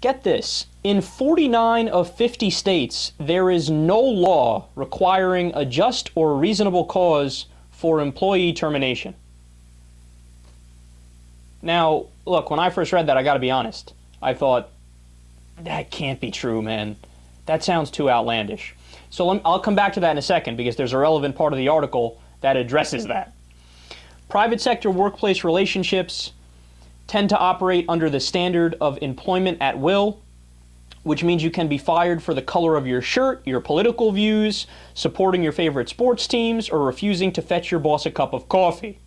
Get this, in 49 of 50 states, there is no law requiring a just or reasonable cause for employee termination. Now, look, when I first read that, I got to be honest. I thought, that can't be true, man. That sounds too outlandish. So I'll come back to that in a second because there's a relevant part of the article that addresses that. Private sector workplace relationships tend to operate under the standard of employment at will, which means you can be fired for the color of your shirt, your political views, supporting your favorite sports teams, or refusing to fetch your boss a cup of coffee.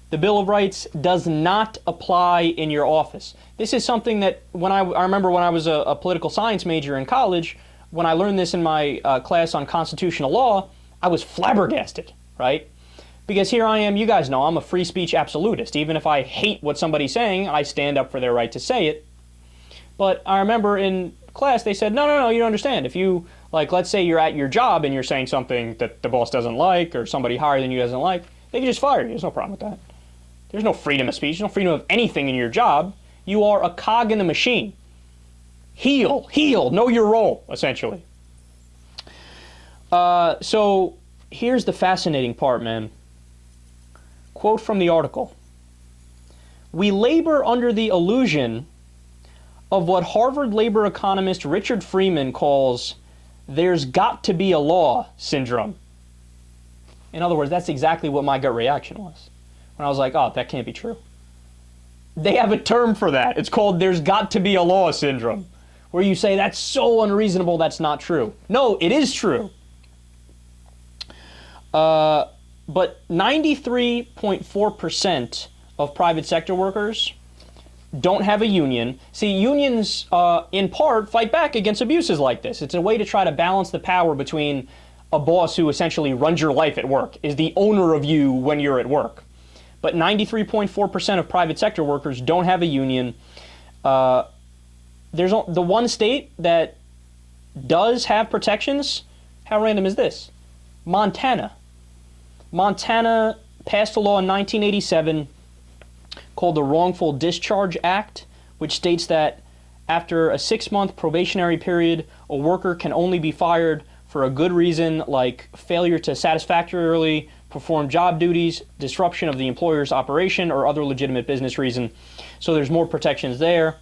The Bill of Rights does not apply in your office. This is something that I remember when I was a political science major in college, when I learned this in my class on constitutional law, I was flabbergasted, right? Because here I am, you guys know, I'm a free speech absolutist. Even if I hate what somebody's saying, I stand up for their right to say it. But I remember in class they said, no, you don't understand. If you, like, let's say you're at your job and you're saying something that the boss doesn't like or somebody higher than you doesn't like, they can just fire you. There's no problem with that. There's no freedom of speech. There's no freedom of anything in your job. You are a cog in the machine. Heel, know your role, essentially. So here's the fascinating part, man. Quote from the article. We labor under the illusion of what Harvard labor economist Richard Freeman calls "there's got to be a law" syndrome. In other words, that's exactly what my gut reaction was. When I was like, oh, that can't be true. They have a term for that. It's called "there's got to be a law" syndrome, where you say that's so unreasonable that's not true. No, it is true. But 93.4% of private sector workers don't have a union. See, unions, in part, fight back against abuses like this. It's a way to try to balance the power between a boss who essentially runs your life at work, is the owner of you when you're at work. But 93.4% of private sector workers don't have a union. There's the one state that does have protections. How random is this? Montana. Montana passed a law in 1987 called the Wrongful Discharge Act, which states that after a 6-month probationary period, a worker can only be fired for a good reason like failure to satisfactorily perform job duties, disruption of the employer's operation, or other legitimate business reason. So there's more protections there.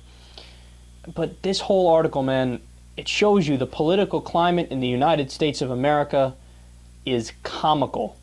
But this whole article, man, it shows you the political climate in the United States of America is comical.